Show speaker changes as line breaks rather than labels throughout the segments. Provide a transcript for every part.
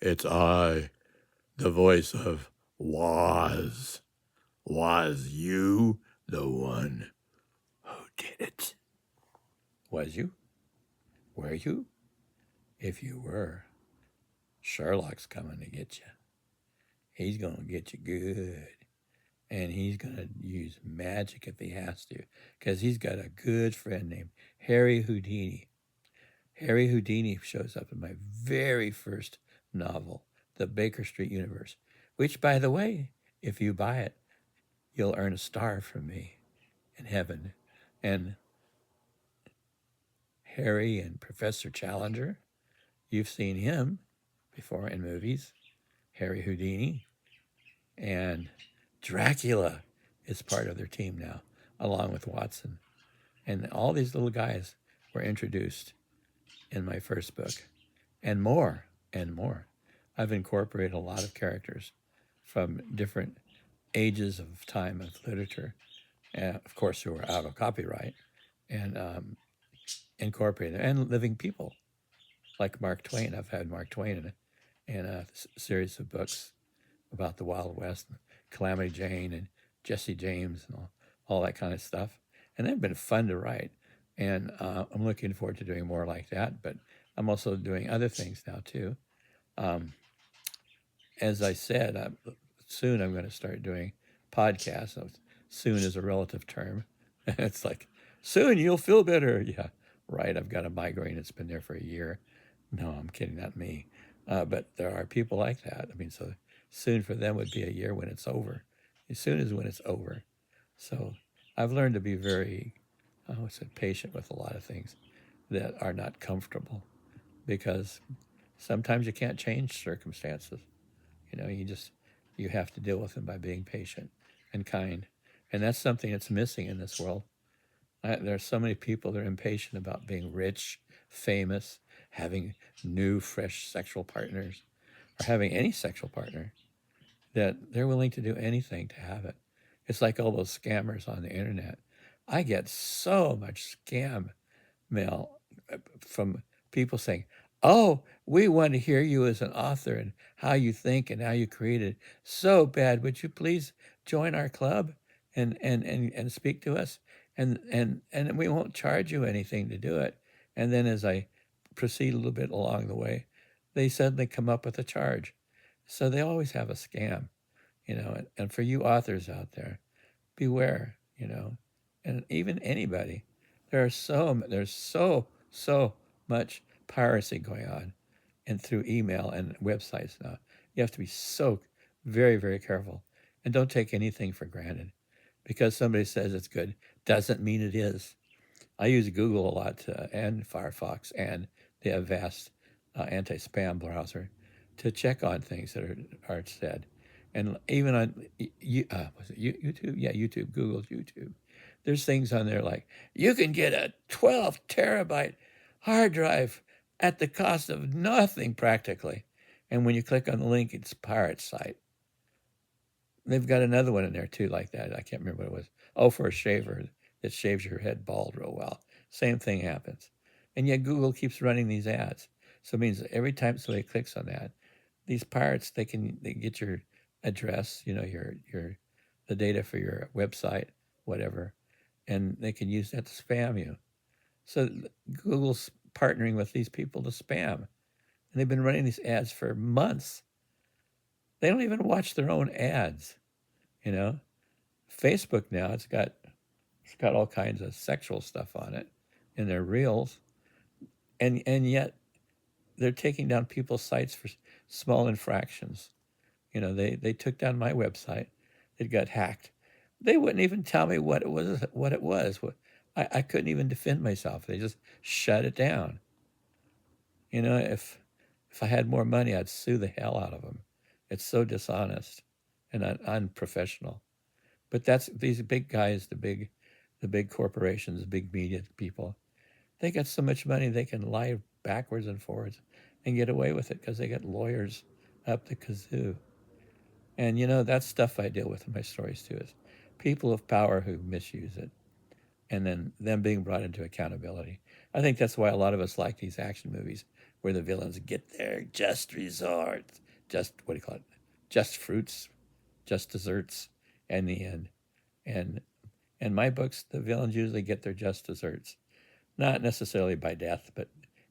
It's I, the voice of Was. Was you the one who did it? Was you? Were you? If you were, Sherlock's coming to get you. He's going to get you good. And he's going to use magic if he has to, because he's got a good friend named Harry Houdini. Harry Houdini shows up in my very first novel, The Baker Street Universe, which, by the way, if you buy it, you'll earn a star from me in heaven. And Harry and Professor Challenger, you've seen him before in movies, Harry Houdini. And Dracula is part of their team now, along with Watson. And all these little guys were introduced in my first book, and more, and more. I've incorporated a lot of characters from different ages of time of literature, of course, who are out of copyright, and incorporated, and living people like Mark Twain. I've had Mark Twain in a series of books about the Wild West, Calamity Jane, and Jesse James, and all that kind of stuff. And they've been fun to write. And I'm looking forward to doing more like that. But I'm also doing other things now, too. As I said, soon I'm going to start doing podcasts. So soon is a relative term. It's like, soon you'll feel better. Yeah, right. I've got a migraine. It's been there for a year. No, I'm kidding. Not me. But there are people like that. I mean, so soon for them would be a year when it's over. As soon as when it's over. So I've learned to be very, patient with a lot of things that are not comfortable, because sometimes you can't change circumstances. You have to deal with them by being patient and kind. And that's something that's missing in this world. There are so many people that are impatient about being rich, famous, having new, fresh sexual partners, or having any sexual partner, that they're willing to do anything to have it. It's like all those scammers on the internet. I get so much scam mail from people saying, "Oh, we want to hear you as an author and how you think and how you created. So bad. Would you please join our club and speak to us? And we won't charge you anything to do it." And then as I proceed a little bit along the way, they suddenly come up with a charge. So they always have a scam, and for you authors out there, beware. And even anybody, there's so much piracy going on, and through email and websites now. You have to be so very, very careful, and don't take anything for granted. Because somebody says it's good doesn't mean it is. I use Google a lot, and Firefox, and the Avast anti-spam browser to check on things that are said. And even on was it YouTube? Yeah, YouTube, Google's YouTube. There's things on there like, you can get a 12 terabyte hard drive at the cost of nothing practically. And when you click on the link, it's a pirate site. They've got another one in there too, like that. I can't remember what it was. Oh, for a shaver that shaves your head bald real well. Same thing happens. And yet Google keeps running these ads. So it means every time somebody clicks on that, these pirates, they get your address, your the data for your website, whatever, and they can use that to spam you. So Google's partnering with these people to spam. And they've been running these ads for months. They don't even watch their own ads, you know. Facebook now, it's got all kinds of sexual stuff on it in their reels, and yet they're taking down people's sites for small infractions. They took down my website. It got hacked. They wouldn't even tell me what it was. I couldn't even defend myself. They just shut it down. If I had more money, I'd sue the hell out of them. It's so dishonest and unprofessional. But that's these big guys, the big corporations, the big media people. They got so much money they can lie backwards and forwards and get away with it because they got lawyers up the kazoo. And that's stuff I deal with in my stories too, is people of power who misuse it, and then them being brought into accountability. I think that's why a lot of us like these action movies, where the villains get their just resorts, just what do you call it? Just fruits, just desserts, in the end. And in my books, the villains usually get their just desserts, not necessarily by death, but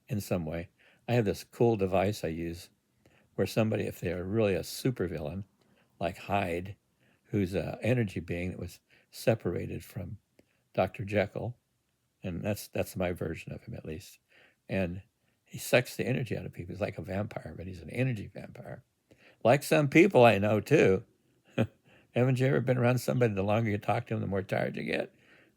in some way. I have this cool device I use where somebody, if they're really a supervillain, like Hyde, who's an energy being that was separated from Dr. Jekyll, and that's my version of him at least. And he sucks the energy out of people. He's like a vampire, but he's an energy vampire. Like some people I know too. Haven't you ever been around somebody, the longer you talk to them, the more tired you get?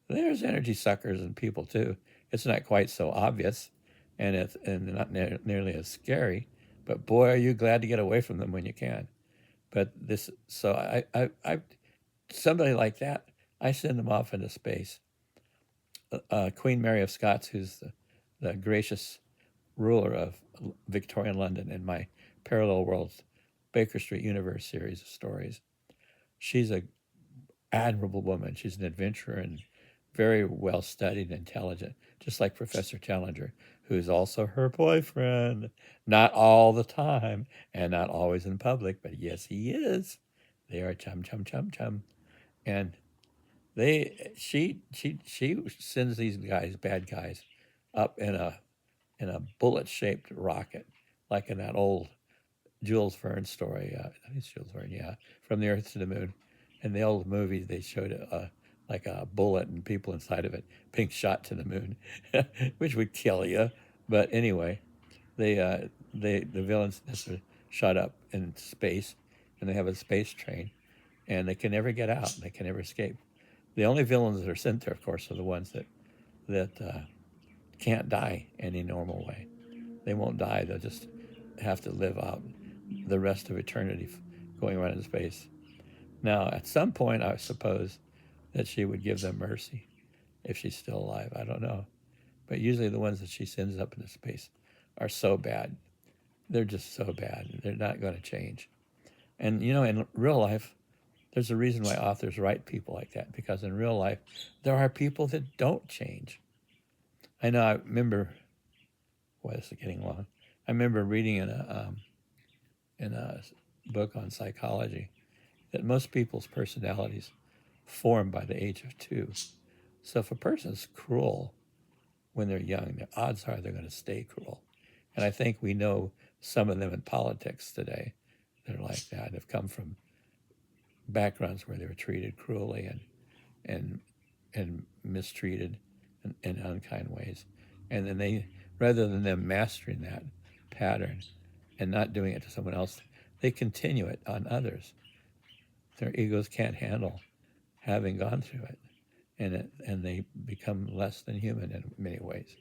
There's energy suckers in people too. It's not quite so obvious, and it's not nearly as scary. But boy, are you glad to get away from them when you can. But this, so I somebody like that, I send them off into space. Queen Mary of Scots, who's the gracious ruler of Victorian London in my Parallel Worlds Baker Street Universe series of stories. She's a admirable woman. She's an adventurer and very well studied and intelligent, just like Professor Challenger, who's also her boyfriend. Not all the time and not always in public, but yes, he is. They are chum chum chum chum, and she sends these guys, bad guys, up in a bullet shaped rocket, like in that old Jules Verne story. I think it's Jules Verne, yeah, From the Earth to the Moon. In the old movies, they showed like a bullet and people inside of it being shot to the moon, which would kill you. But anyway, the villains are shot up in space, and they have a space train, and they can never get out. They can never escape. The only villains that are sent there, of course, are the ones that can't die any normal way. They won't die. They'll just have to live out the rest of eternity going around in space. Now, at some point, I suppose that she would give them mercy if she's still alive. I don't know. But usually the ones that she sends up into space are so bad. They're just so bad. They're not going to change. And, you know, in real life, there's a reason why authors write people like that, because in real life, there are people that don't change. I know, I remember, boy, this is getting long. I remember reading in a book on psychology that most people's personalities form by the age of 2. So if a person's cruel when they're young, the odds are they're going to stay cruel. And I think we know some of them in politics today that are like that, have come from backgrounds where they were treated cruelly and and mistreated in unkind ways. And then they, rather than them mastering that pattern and not doing it to someone else, they continue it on others. Their egos can't handle having gone through it, and they become less than human in many ways.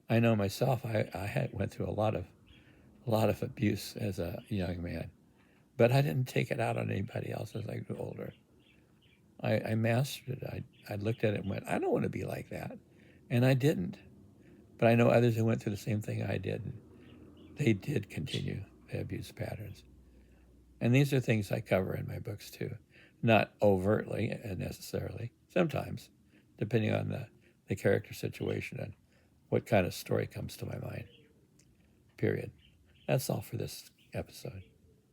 I know myself. I went through a lot of abuse as a young man, but I didn't take it out on anybody else as I grew older. I mastered it. I looked at it and went, I don't want to be like that, and I didn't. But I know others who went through the same thing I did. And they did continue the abuse patterns. And these are things I cover in my books too. Not overtly necessarily, sometimes, depending on the character situation and what kind of story comes to my mind. Period. That's all for this episode.